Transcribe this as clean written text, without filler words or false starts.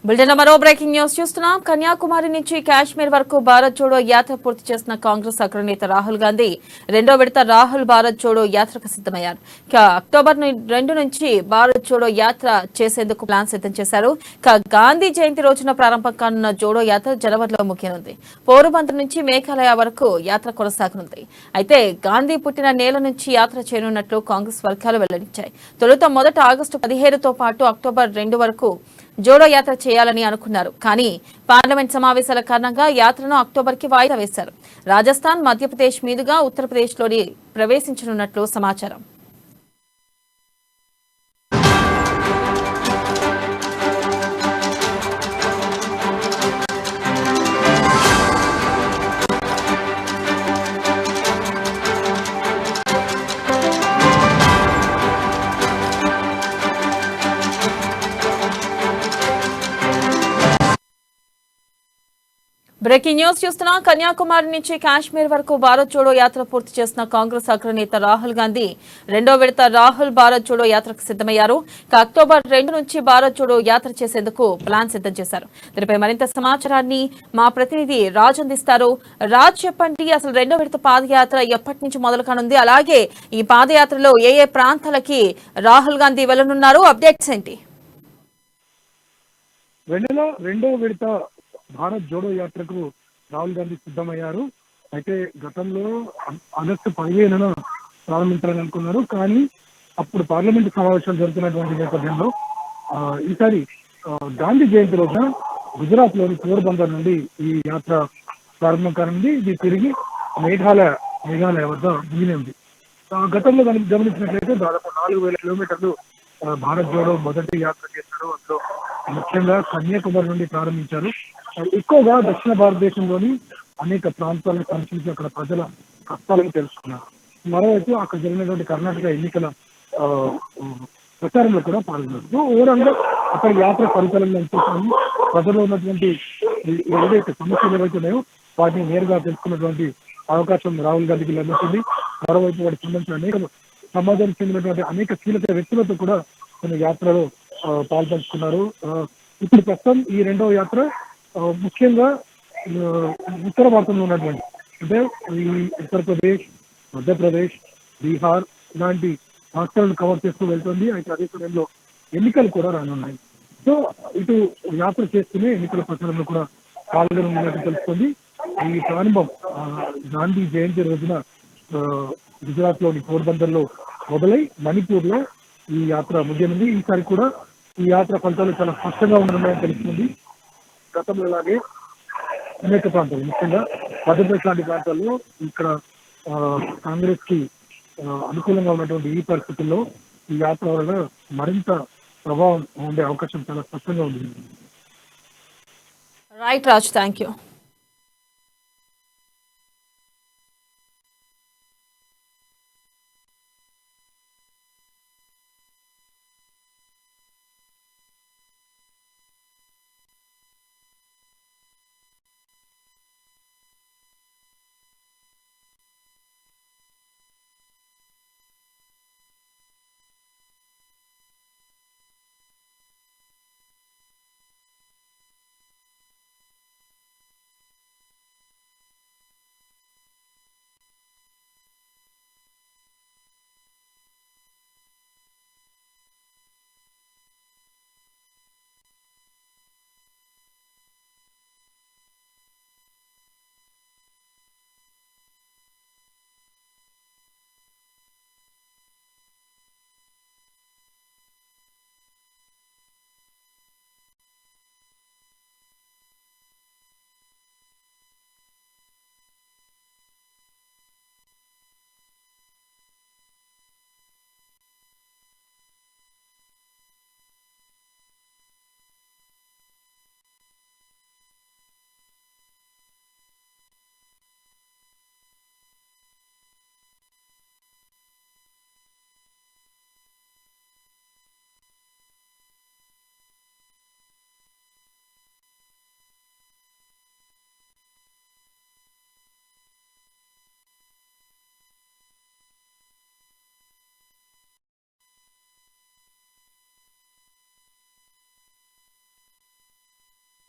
Bulletin మరో breaking news చూస్తున్నాం. కన్యాకుమారి నుంచి కాశ్మీర్ వరకు భారత్ జోడో యాత్ర పూర్తి చేసిన కాంగ్రెస్ అగ్రనేత రాహుల్ గాంధీ రెండో విడత రాహుల్ భారత్ జోడో యాత్రకు సిద్దమయ్యారు. అక్టోబర్ 2 నుంచి భారత్ జోడో యాత్ర చేసేందుకు ప్లాన్ సిద్దం చేశారు. గాంధీ జయంతి రోజున ప్రారంభం కానున్న జోడో యాత్ర జనవరిలో ముగియనుంది. పోరుబందర్ నుంచి మేఘాలయ వరకు యాత్ర కొనసాగనుంది. అయితే గాంధీ పుట్టిన నేల నుంచి యాత్ర చేయనున్నట్లు కాంగ్రెస్ వర్గాలు వెల్లడించాయి. తొలుత మొదట ఆగస్టు 15తో పాటు అక్టోబర్ 2 వరకు జోడో యాత్ర చేయాలని అనుకున్నారు. కానీ పార్లమెంట్ సమావేశాల కారణంగా యాత్రను అక్టోబర్కి వాయిదా వేశారు. రాజస్థాన్, మధ్యప్రదేశ్ మీదుగా ఉత్తరప్రదేశ్లోని ప్రవేశించనున్నట్లు సమాచారం. బ్రేకింగ్ న్యూస్ చూస్తున్నాం. కన్యాకుమారి నుంచి కాశ్మీర్ వరకు భారత్ జోడో యాత్ర పూర్తి చేసిన కాంగ్రెస్ అగ్రనేత రాహుల్ గాంధీ రెండో విడత రాహుల్ భారత్ జోడో యాత్రకు సిద్దమయ్యారు. అక్టోబర్ 2 నుంచి భారత్ జోడో యాత్ర చేసేందుకు ప్లాన్ సిద్దం చేశారు. దీనిపై మరింత సమాచారాన్ని మా ప్రతినిధి రాజ్ అందిస్తారు. రాజ్, చెప్పండి, అసలు రెండో విడత పాదయాత్ర ఎప్పటి నుంచి మొదలు కానుంది? అలాగే ఈ పాదయాత్రలో ఏ ఏ ప్రాంతాలకి రాహుల్ గాంధీ వెళ్లనున్నారు? అప్డేట్స్ ఏంటి? రెండో విడత భారత్ జోడో యాత్రకు రాహుల్ గాంధీ సిద్ధమయ్యారు. అయితే గతంలో ఆగస్టు 15న ప్రారంభించాలని అనుకున్నారు. కానీ అప్పుడు పార్లమెంటు సమావేశాలు జరుగుతున్నటువంటి నేపథ్యంలో ఈసారి గాంధీ జయంతి రోజున గుజరాత్ లోని పోర్బందర్ నుండి ఈ యాత్ర ప్రారంభం కానుంది. ఇది తిరిగి మేఘాలయ వద్ద ముగినింది. గతంలో గమనించినట్లయితే దాదాపు 4000 కిలోమీటర్లు భారత్ జోడో మొదటి యాత్ర చేశారు. అందులో ముఖ్యంగా కన్యాకుమారి నుండి ప్రారంభించారు. ఎక్కువగా దక్షిణ భారతదేశంలోని అనేక ప్రాంతాలను పరిశీలించి అక్కడ ప్రజల కష్టాలను తెలుసుకున్నారు. మరోవైపు అక్కడ జరిగినటువంటి కర్ణాటక ఎన్నికల ప్రచారంలో కూడా పాల్గొన్నారు. ఓవరాల్ గా అక్కడ యాత్ర ఫలితాలను చూసాము. ప్రజల్లో ఉన్నటువంటి ఏదైతే సమస్యలు ఏవైతే ఉన్నాయో వాటిని నేరుగా తెలుసుకున్నటువంటి అవకాశం రాహుల్ గాంధీకి లభించింది. మరోవైపు వాటికి సంబంధించిన అనేక సమాజానికి చెందినటువంటి అనేక కీలక వ్యక్తులతో కూడా కొన్ని యాత్రలో పాల్పంచుకున్నారు. ఇప్పుడు ప్రస్తుతం ఈ రెండవ యాత్ర ముఖ్యంగా ఉత్తర భారతంలో ఉన్నటువంటి అంటే ఈ ఉత్తరప్రదేశ్, మధ్యప్రదేశ్, బీహార్ ఇలాంటి రాష్ట్రాలను కవర్ చేస్తూ వెళ్తుంది. అయితే అదే సమయంలో ఎన్నికలు కూడా రానున్నాయి. సో ఇటు యాత్ర చేస్తూనే ఎన్నికల ప్రచారంలో కూడా పాల్గొననున్నట్టు తెలుస్తుంది. ఈ ప్రారంభం గాంధీ జయంతి రోజున గుజరాత్ లోని పోర్బందర్ లో మొదలై మణిపూర్ లో ఈ యాత్ర ముగియనుంది. ఈసారి కూడా ఈ యాత్ర ఫలితాలు చాలా స్పష్టంగా ఉండనున్నాయని తెలుస్తుంది. గతంలో ఇలాగే అనేక ప్రాంతాలు ముఖ్యంగా మధ్యప్రదేశ్ లాంటి ప్రాంతాల్లో ఇక్కడ కాంగ్రెస్ కి అనుకూలంగా ఉన్నటువంటి ఈ పరిస్థితుల్లో ఈ యాత్ర వల్ల మరింత ప్రభావం ఉండే అవకాశం చాలా స్పష్టంగా ఉంది. Right Raj, thank you.